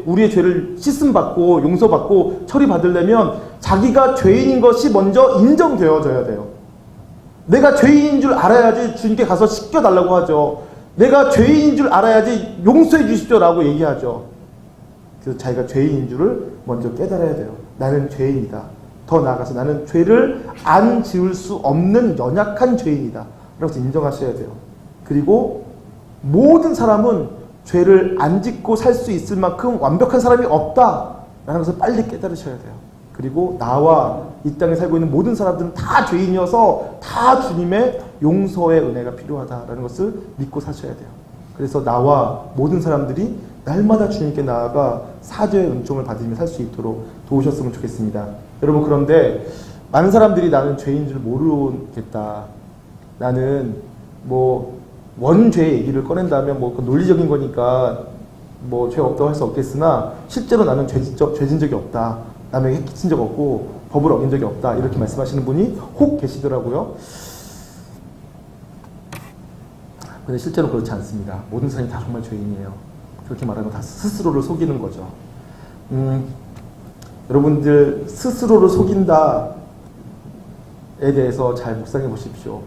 [SPEAKER 1] 우리의 죄를 씻음받고 용서받고 처리받으려면 자기가 죄인인 것이 먼저 인정되어져야 돼요. 내가 죄인인 줄 알아야지 주님께 가서 씻겨달라고 하죠. 내가 죄인인 줄 알아야지 용서해 주십시오라고 얘기하죠. 그래서 자기가 죄인인 줄을 먼저 깨달아야 돼요. 나는 죄인이다. 더 나아가서 나는 죄를 안 지을 수 없는 연약한 죄인이다. 라고 인정하셔야 돼요. 그리고 모든 사람은 죄를 안 짓고 살 수 있을 만큼 완벽한 사람이 없다. 라는 것을 빨리 깨달으셔야 돼요. 그리고 나와 이 땅에 살고 있는 모든 사람들은 다 죄인이어서 다 주님의 용서의 은혜가 필요하다라는 것을 믿고 사셔야 돼요. 그래서 나와 모든 사람들이 날마다 주님께 나아가 사죄의 은총을 받으며 살 수 있도록 도우셨으면 좋겠습니다. 여러분, 그런데 많은 사람들이 나는 죄인 줄 모르겠다. 나는 원죄 얘기를 꺼낸다면 논리적인 거니까 죄 없다고 할 수 없겠으나 실제로 나는 죄진 적이 없다. 남에게 해끼친 적 없고 법을 어긴 적이 없다. 이렇게 말씀하시는 분이 혹 계시더라고요. 근데 실제로 그렇지 않습니다. 모든 사람이 다 정말 죄인이에요. 그렇게 말하면 다 스스로를 속이는 거죠. 여러분들 스스로를 속인다에 대해서 잘 묵상해 보십시오.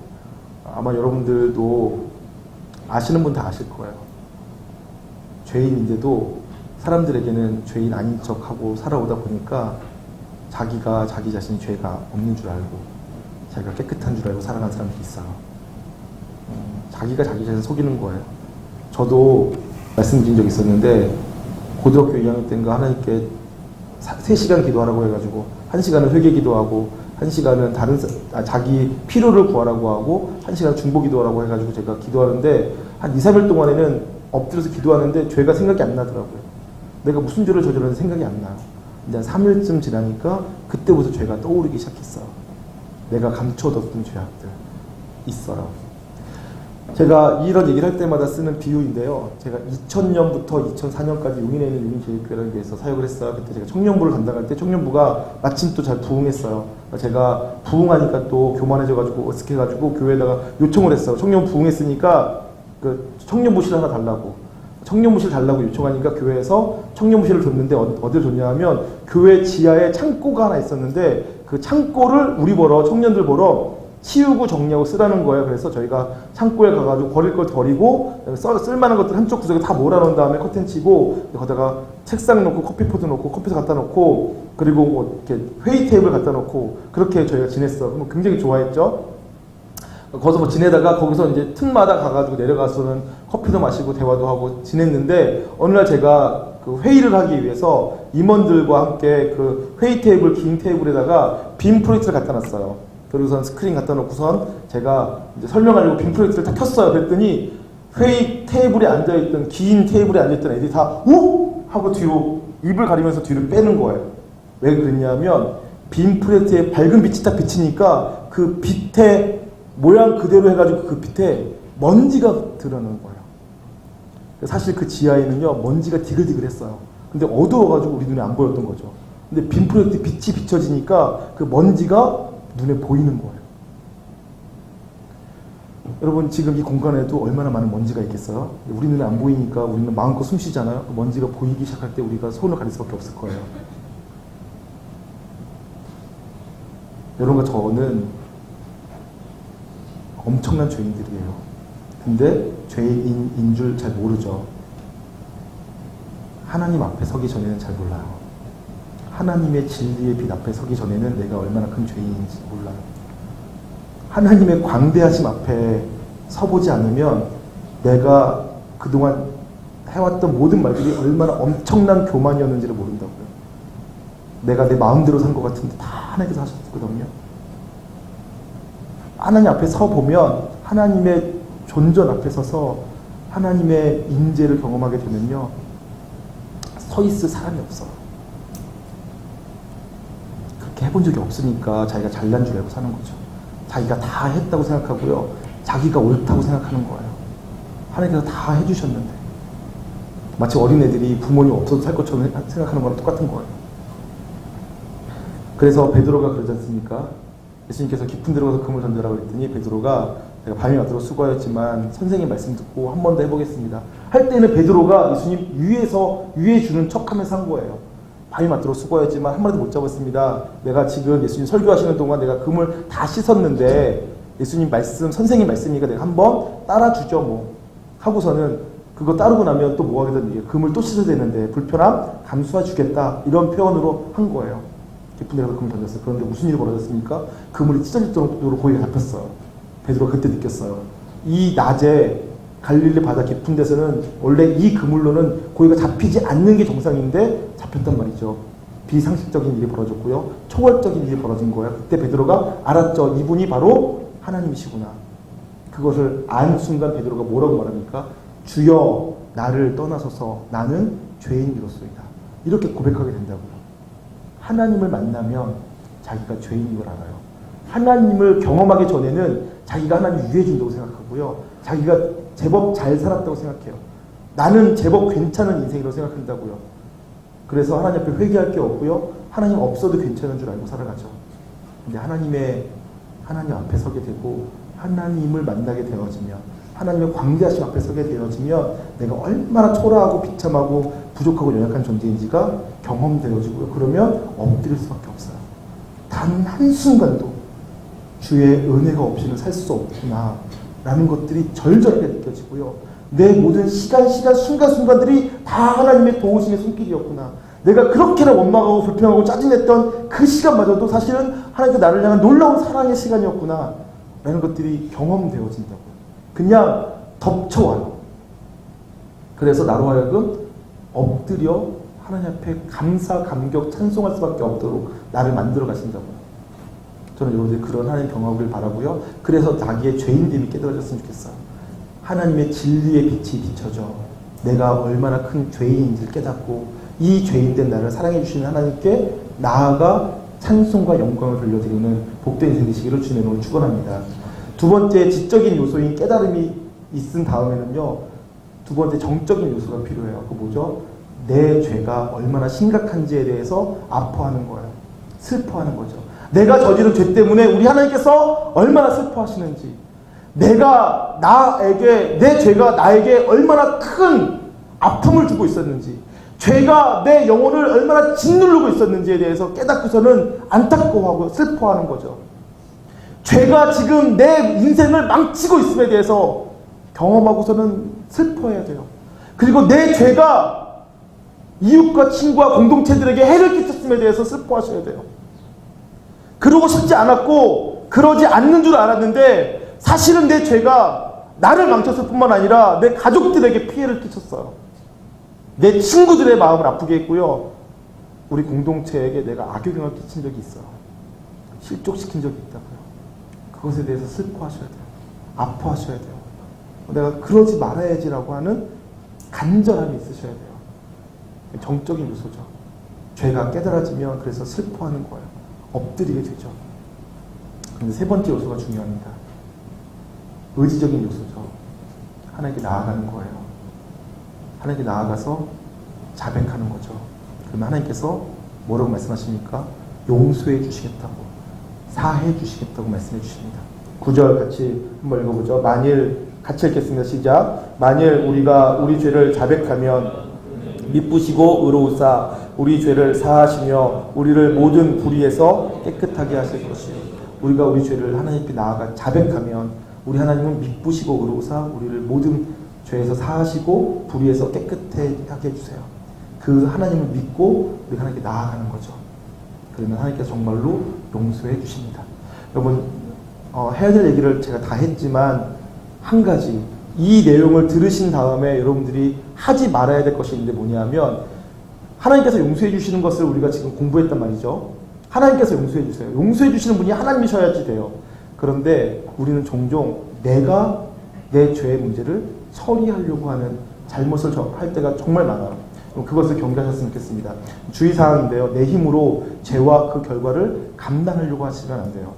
[SPEAKER 1] 아마 여러분들도 아시는 분 다 아실 거예요. 죄인인데도 사람들에게는 죄인 아닌 척하고 살아오다 보니까 자기가 자기 자신이 죄가 없는 줄 알고 자기가 깨끗한 줄 알고 살아가는 사람들이 있어요. 자기가 자기 자신을 속이는 거예요. 저도 말씀드린 적이 있었는데 고등학교 2학년 때인가 하나님께 3시간 기도하라고 해가지고 1시간은 회개 기도하고 1시간은 자기 필요를 구하라고 하고 1시간 중보 기도하라고 해가지고 제가 기도하는데 한 2-3일 동안에는 엎드려서 기도하는데 죄가 생각이 안 나더라고요. 내가 무슨 죄를 저질렀는지 생각이 안 나요. 이제 한 3일쯤 지나니까 그때부터 죄가 떠오르기 시작했어요. 내가 감춰뒀던 죄악들 있어요. 제가 이런 얘기를 할 때마다 쓰는 비유인데요. 제가 2000년부터 2004년까지 용인에 있는 용인제일교회에서 사역을 했어요. 그때 제가 청년부를 담당할 때 청년부가 마침 또 잘 부흥했어요. 제가 부흥하니까 또 교만해져가지고 어색해가지고 교회에다가 요청을 했어요. 청년부 부흥했으니까 그 청년부실 하나 달라고. 청년부실 달라고 요청하니까 교회에서 청년부실을 줬는데 어디를 줬냐 하면 교회 지하에 창고가 하나 있었는데 그 창고를 우리 보러 청년들 보러 치우고 정리하고 쓰라는 거예요. 그래서 저희가 창고에 가가지고 버릴 걸 버리고 쓸만한 것들 한쪽 구석에 다 몰아놓은 다음에 커튼 치고 거기다가 책상 놓고 커피포트 놓고 커피도 갖다 놓고 그리고 이렇게 회의 테이블 갖다 놓고 그렇게 저희가 지냈어요. 굉장히 좋아했죠. 거기서 지내다가 거기서 이제 틈마다 가가지고 내려가서는 커피도 마시고 대화도 하고 지냈는데 어느 날 제가 그 회의를 하기 위해서 임원들과 함께 그 회의 테이블 긴 테이블에다가 빔 프로젝트를 갖다 놨어요. 그리고선 스크린 갖다 놓고선 제가 이제 설명하려고 빔 프로젝트를 딱 켰어요. 그랬더니 회의 테이블에 앉아있던 긴 테이블에 앉아있던 애들이 다 우! 하고 뒤로 입을 가리면서 뒤로 빼는 거예요. 왜 그랬냐면 빔 프로젝트에 밝은 빛이 딱 비치니까 그 빛의 모양 그대로 해가지고 그 빛에 먼지가 드러나는 거예요. 사실 그 지하에는요 먼지가 디글디글했어요. 근데 어두워가지고 우리 눈에 안 보였던 거죠. 근데 빔 프로젝트 빛이 비춰지니까 그 먼지가 눈에 보이는 거예요. 여러분 지금 이 공간에도 얼마나 많은 먼지가 있겠어요? 우리 눈에 안 보이니까 우리는 마음껏 숨 쉬잖아요. 그 먼지가 보이기 시작할 때 우리가 손을 가릴 수밖에 없을 거예요. 여러분과 저는 엄청난 죄인들이에요. 근데 죄인인 줄 잘 모르죠. 하나님 앞에 서기 전에는 잘 몰라요. 하나님의 진리의 빛 앞에 서기 전에는 내가 얼마나 큰 죄인인지 몰라요. 하나님의 광대하심 앞에 서보지 않으면 내가 그동안 해왔던 모든 말들이 얼마나 엄청난 교만이었는지를 모른다고요. 내가 내 마음대로 산 것 같은데 다 하나님께서 하셨거든요. 하나님 앞에 서보면 하나님의 존전 앞에 서서 하나님의 인재를 경험하게 되면요, 서 있을 사람이 없어. 그렇게 해본 적이 없으니까 자기가 잘난 줄 알고 사는 거죠. 자기가 다 했다고 생각하고요, 자기가 옳다고 생각하는 거예요. 하나님께서 다 해주셨는데, 마치 어린애들이 부모님 없어도 살 것처럼 생각하는 거랑 똑같은 거예요. 그래서 베드로가 그러지 않습니까? 예수님께서 깊은 데로 가서 금을 던져라 그랬더니 베드로가, 내가 밤이 와도록 수고하였지만 선생님 말씀 듣고 한 번 더 해보겠습니다 할 때는 베드로가 예수님 위에 주는 척하면서 한 거예요. 밤이 맞도록 수고하였지만 한 마리도 못 잡았습니다. 내가 지금 예수님 설교하시는 동안 내가 금을 다 씻었는데 예수님 말씀, 선생님 말씀이니까 내가 한번 따라주죠 뭐 하고서는, 그거 따르고 나면 또 뭐 하겠다는, 금을 또 씻어야 되는데 불편함 감수해 주겠다, 이런 표현으로 한 거예요. 깊은 데로 금을 던졌어요. 그런데 무슨 일이 벌어졌습니까? 그물이 찢어질 정도로 고기가 잡혔어요. 베드로가 그때 느꼈어요. 이 낮에 갈릴리 바다 깊은 데서는 원래 이 그물로는 고기가 잡히지 않는 게 정상인데 잡혔단 말이죠. 비상식적인 일이 벌어졌고요, 초월적인 일이 벌어진 거예요. 그때 베드로가 알았죠. 이분이 바로 하나님이시구나. 그것을 안 순간 베드로가 뭐라고 말합니까? 주여 나를 떠나소서, 나는 죄인이로소이다. 이렇게 고백하게 된다고요. 하나님을 만나면 자기가 죄인인 걸 알아요. 하나님을 경험하기 전에는 자기가 하나님 유해 준다고 생각하고요, 자기가 제법 잘 살았다고 생각해요. 나는 제법 괜찮은 인생이라고 생각한다고요. 그래서 하나님 앞에 회개할 게 없고요, 하나님 없어도 괜찮은 줄 알고 살아가죠. 근데 하나님 앞에 서게 되고 하나님을 만나게 되어지면, 하나님의 광대하심 앞에 서게 되어지면 내가 얼마나 초라하고 비참하고 부족하고 연약한 존재인지가 경험되어지고요. 그러면 엎드릴 수밖에 없어요. 단 한순간도 주의 은혜가 없이는 살 수 없구나 라는 것들이 절절하게 느껴지고요. 내 모든 시간 순간순간들이 다 하나님의 도우심의 손길이었구나. 내가 그렇게나 원망하고 불평하고 짜증냈던 그 시간마저도 사실은 하나님께 나를 향한 놀라운 사랑의 시간이었구나 라는 것들이 경험되어진다고요. 그냥 덮쳐와요. 그래서 나로 하여금 엎드려 하나님 앞에 감사, 감격, 찬송할 수밖에 없도록 나를 만들어 가신다고요. 저는 여러분들이 그런 하나님 경험을 바라고요. 그래서 자기의 죄인됨이 깨달아졌으면 좋겠어요. 하나님의 진리의 빛이 비춰져 내가 얼마나 큰 죄인인지를 깨닫고, 이 죄인된 나를 사랑해 주시는 하나님께 나아가 찬송과 영광을 돌려드리는 복된 인생 되시기를 주님의 이름으로 축원합니다. 두 번째 지적인 요소인 깨달음이 있은 다음에는요, 두 번째 정적인 요소가 필요해요. 그 뭐죠? 내 죄가 얼마나 심각한지에 대해서 아파하는 거예요. 슬퍼하는 거죠. 내가 저지른 죄 때문에 우리 하나님께서 얼마나 슬퍼하시는지, 내 죄가 나에게 얼마나 큰 아픔을 주고 있었는지, 죄가 내 영혼을 얼마나 짓누르고 있었는지에 대해서 깨닫고서는 안타까워하고 슬퍼하는 거죠. 죄가 지금 내 인생을 망치고 있음에 대해서 경험하고서는 슬퍼해야 돼요. 그리고 내 죄가 이웃과 친구와 공동체들에게 해를 끼쳤음에 대해서 슬퍼하셔야 돼요. 그러고 싶지 않았고 그러지 않는 줄 알았는데 사실은 내 죄가 나를 망쳤을 뿐만 아니라 내 가족들에게 피해를 끼쳤어요. 내 친구들의 마음을 아프게 했고요, 우리 공동체에게 내가 악영향을 끼친 적이 있어요. 실족시킨 적이 있다고요. 그것에 대해서 슬퍼하셔야 돼요. 아파하셔야 돼요. 내가 그러지 말아야지라고 하는 간절함이 있으셔야 돼요. 정적인 요소죠. 죄가 깨달아지면 그래서 슬퍼하는 거예요. 엎드리게 되죠. 그런데 세 번째 요소가 중요합니다. 의지적인 요소죠. 하나님께 나아가는 거예요. 하나님께 나아가서 자백하는 거죠. 그러면 하나님께서 뭐라고 말씀하십니까? 용서해 주시겠다고, 사해 주시겠다고 말씀해 주십니다. 9절 같이 한번 읽어보죠. 만일, 같이 읽겠습니다. 시작. 만일 우리가 우리 죄를 자백하면 미쁘시고 의로우사 우리 죄를 사하시며 우리를 모든 불의에서 깨끗하게 하실 것이요 우리가 우리 죄를 하나님 앞에 나아가 자백하면 우리 하나님은 미쁘시고 의로우사 우리를 모든 죄에서 사하시고 불의에서 깨끗하게 해주세요. 그 하나님을 믿고 우리 하나님께 나아가는 거죠. 그러면 하나님께서 정말로 용서해 주십니다. 여러분 해야 될 얘기를 제가 다 했지만 한 가지 이 내용을 들으신 다음에 여러분들이 하지 말아야 될 것이 있는데 뭐냐면 하나님께서 용서해 주시는 것을 우리가 지금 공부했단 말이죠. 하나님께서 용서해 주세요. 용서해 주시는 분이 하나님이셔야지 돼요. 그런데 우리는 종종 내가 내 죄의 문제를 처리하려고 하는 잘못을 할 때가 정말 많아요. 그것을 경계하셨으면 좋겠습니다. 주의사항인데요. 내 힘으로 죄와 그 결과를 감당하려고 하시면 안 돼요.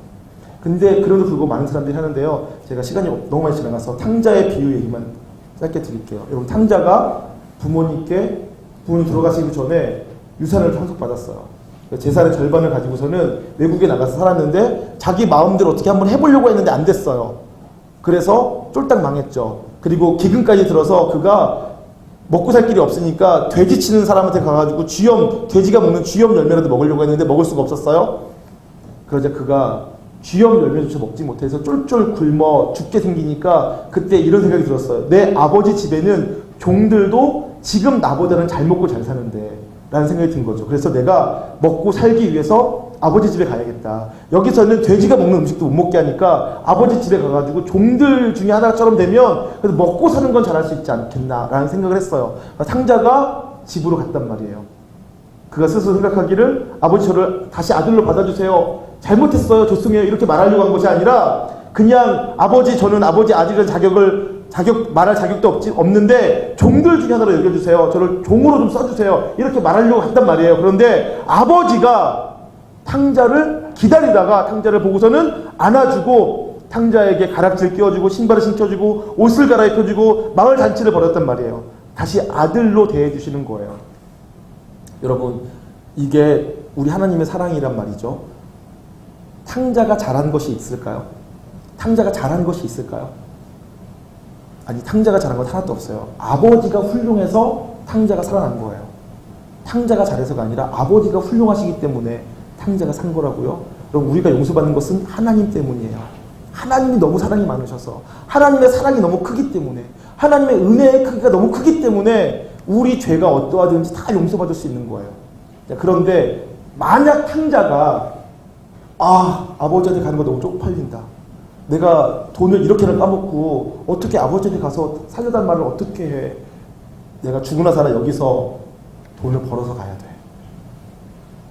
[SPEAKER 1] 근데 그래도 불구하고 많은 사람들이 하는데요. 제가 시간이 너무 많이 지나가서 탕자의 비유 얘기만 짧게 드릴게요. 여러분 탕자가 부모님 돌아가시기 전에 유산을 상속받았어요. 재산의 절반을 가지고서는 외국에 나가서 살았는데 자기 마음대로 어떻게 한번 해보려고 했는데 안 됐어요. 그래서 쫄딱 망했죠. 그리고 기근까지 들어서 그가 먹고 살 길이 없으니까 돼지 치는 사람한테 가가지고 돼지가 먹는 쥐염 열매라도 먹으려고 했는데 먹을 수가 없었어요. 그러자 그가 쥐염 열매조차 먹지 못해서 쫄쫄 굶어 죽게 생기니까 그때 이런 생각이 들었어요. 내 아버지 집에는 종들도 지금 나보다는 잘 먹고 잘 사는데 라는 생각이 든 거죠. 그래서 내가 먹고 살기 위해서 아버지 집에 가야겠다. 여기서는 돼지가 먹는 음식도 못 먹게 하니까 아버지 집에 가가지고 종들 중에 하나처럼 되면 그래도 먹고 사는 건 잘할 수 있지 않겠나라는 생각을 했어요. 탕자가 집으로 갔단 말이에요. 그가 스스로 생각하기를 아버지 저를 다시 아들로 받아주세요. 잘못했어요. 죄송해요. 이렇게 말하려고 한 것이 아니라 그냥 아버지 저는 아버지 아들이라는 말할 자격도 없는데 종들 중에 하나로 여겨주세요. 저를 종으로 좀 써주세요. 이렇게 말하려고 했단 말이에요. 그런데 아버지가 탕자를 기다리다가 탕자를 보고서는 안아주고 탕자에게 가락지를 끼워주고 신발을 신겨주고 옷을 갈아입혀주고 마을 잔치를 벌였단 말이에요. 다시 아들로 대해주시는 거예요. 여러분 이게 우리 하나님의 사랑이란 말이죠. 탕자가 잘한 것이 있을까요? 탕자가 잘한 것이 있을까요? 아니 탕자가 잘한 건 하나도 없어요. 아버지가 훌륭해서 탕자가 살아난 거예요. 탕자가 잘해서가 아니라 아버지가 훌륭하시기 때문에 탕자가 산 거라고요. 그럼 우리가 용서받는 것은 하나님 때문이에요. 하나님이 너무 사랑이 많으셔서 하나님의 사랑이 너무 크기 때문에 하나님의 은혜의 크기가 너무 크기 때문에 우리 죄가 어떠하든지 다 용서받을 수 있는 거예요. 그런데 만약 탕자가 아버지한테 가는 거 너무 쪽팔린다. 내가 돈을 이렇게나 까먹고 어떻게 아버지한테 가서 살려달라는 말을 어떻게 해. 내가 죽으나 살아 여기서 돈을 벌어서 가야 돼.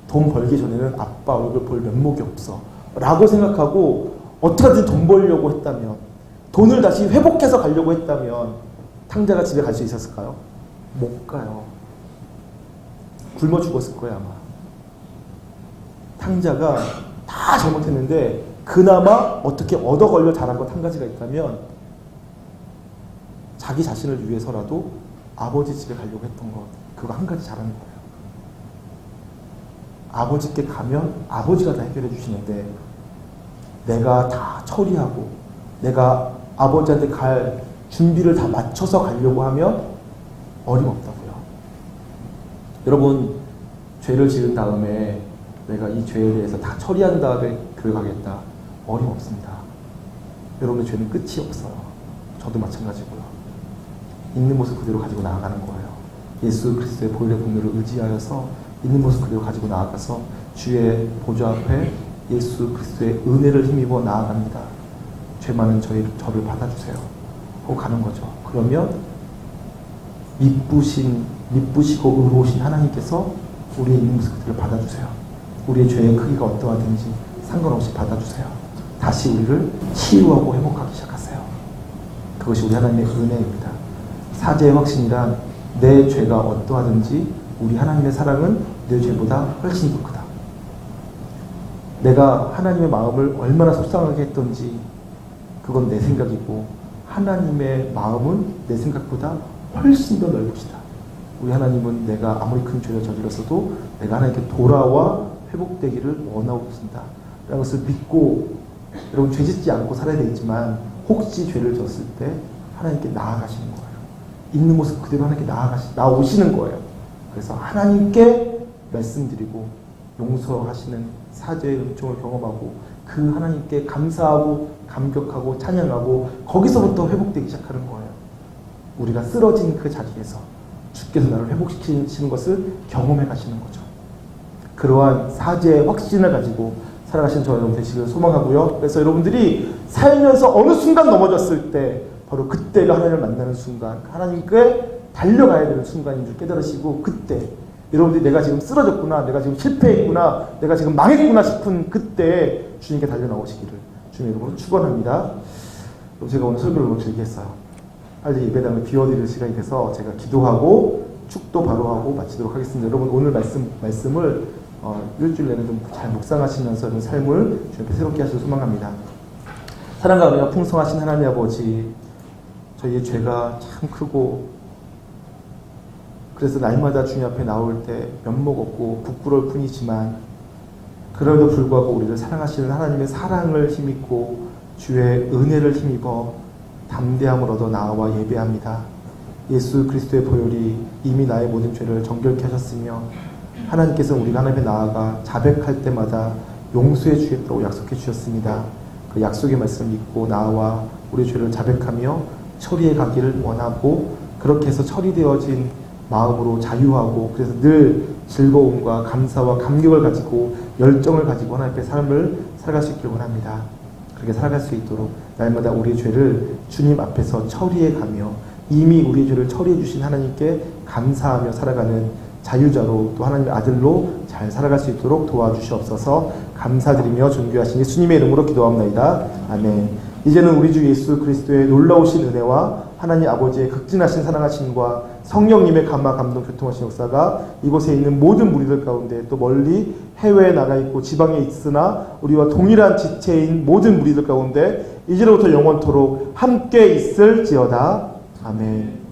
[SPEAKER 1] 돈 벌기 전에는 아빠 얼굴 볼 면목이 없어 라고 생각하고 어떻게든 돈 벌려고 했다면 돈을 다시 회복해서 가려고 했다면 탕자가 집에 갈 수 있었을까요? 못 가요. 굶어 죽었을 거예요 아마. 탕자가 다 잘못했는데 그나마 어떻게 얻어 걸려 잘한 것 한 가지가 있다면 자기 자신을 위해서라도 아버지 집에 가려고 했던 것 그거 한 가지 잘한 거예요. 아버지께 가면 아버지가 다 해결해 주시는데 내가 다 처리하고 내가 아버지한테 갈 준비를 다 맞춰서 가려고 하면 어림없다고요. 여러분 죄를 지은 다음에 내가 이 죄에 대해서 다 처리한 다음에 교회 가겠다. 어림없습니다. 여러분의 죄는 끝이 없어요. 저도 마찬가지고요. 있는 모습 그대로 가지고 나아가는 거예요. 예수 그리스도의 보혈의 공로를 의지하여서 있는 모습 그대로 가지고 나아가서 주의 보좌 앞에 예수 그리스도의 은혜를 힘입어 나아갑니다. 죄 많은 저를 받아주세요. 하고 가는 거죠. 그러면 미쁘시고 의로우신 하나님께서 우리의 있는 모습 그대로 받아주세요. 우리의 죄의 크기가 어떠하든지 상관없이 받아주세요. 다시 우리를 치유하고 회복하기 시작하세요. 그것이 우리 하나님의 은혜입니다. 사죄의 확신이란 내 죄가 어떠하든지 우리 하나님의 사랑은 내 죄보다 훨씬 더 크다. 내가 하나님의 마음을 얼마나 속상하게 했던지 그건 내 생각이고 하나님의 마음은 내 생각보다 훨씬 더 넓으시다. 우리 하나님은 내가 아무리 큰 죄를 저질렀어도 내가 하나님께 돌아와 회복되기를 원하고 계신다 라는 것을 믿고 여러분 죄 짓지 않고 살아야 되지만 혹시 죄를 졌을 때 하나님께 나아가시는 거예요. 있는 모습 그대로 하나님께 나오시는 거예요. 그래서 하나님께 말씀드리고 용서하시는 사죄의 은총을 경험하고 그 하나님께 감사하고 감격하고 찬양하고 거기서부터 회복되기 시작하는 거예요. 우리가 쓰러진 그 자리에서 주께서 나를 회복시키시는 것을 경험해 가시는 거죠. 그러한 사죄의 확신을 가지고 살아가신 저 여러분 되시길 소망하고요. 그래서 여러분들이 살면서 어느 순간 넘어졌을 때 바로 그때가 하나님을 만나는 순간, 하나님께 달려가야 되는 순간인 줄 깨달으시고, 그때 여러분들이 내가 지금 쓰러졌구나, 내가 지금 실패했구나, 내가 지금 망했구나 싶은 그때 주님께 달려나오시기를 주님 이름으로 축원합니다. 제가 오늘 설교를 너무 길게 했어요. 빨리 예배당을 비워드릴 시간이 돼서 제가 기도하고 축도 바로 하고 마치도록 하겠습니다. 여러분 오늘 말씀을 일주일 내내 좀 잘 묵상하시면서 이런 삶을 주님께 새롭게 하시길 소망합니다. 사랑과 은혜가 풍성하신 하나님 아버지, 저희의 죄가 참 크고 그래서 날마다 주님 앞에 나올 때 면목 없고 부끄러울 뿐이지만 그럼에도 불구하고 우리를 사랑하시는 하나님의 사랑을 힘입고 주의 은혜를 힘입어 담대함을 얻어 나와 예배합니다. 예수 그리스도의 보혈이 이미 나의 모든 죄를 정결케 하셨으며 하나님께서는 우리가 하나님 앞에 나아가 자백할 때마다 용서해 주겠다고 약속해 주셨습니다. 그 약속의 말씀을 믿고 나와 우리 죄를 자백하며 처리해 가기를 원하고, 그렇게 해서 처리되어진 마음으로 자유하고 그래서 늘 즐거움과 감사와 감격을 가지고 열정을 가지고 하나님 앞에 삶을 살아갈 수 있기를 원합니다. 그렇게 살아갈 수 있도록 날마다 우리의 죄를 주님 앞에서 처리해 가며 이미 우리의 죄를 처리해 주신 하나님께 감사하며 살아가는 자유자로 또 하나님의 아들로 잘 살아갈 수 있도록 도와주시옵소서. 감사드리며 존귀하신 예수님의 이름으로 기도합니다. 아멘. 이제는 우리 주 예수 그리스도의 놀라우신 은혜와 하나님 아버지의 극진하신 사랑하심과 성령님의 감화 감동 교통하신 역사가 이곳에 있는 모든 무리들 가운데 또 멀리 해외에 나가 있고 지방에 있으나 우리와 동일한 지체인 모든 무리들 가운데 이제로부터 영원토록 함께 있을지어다. 아멘.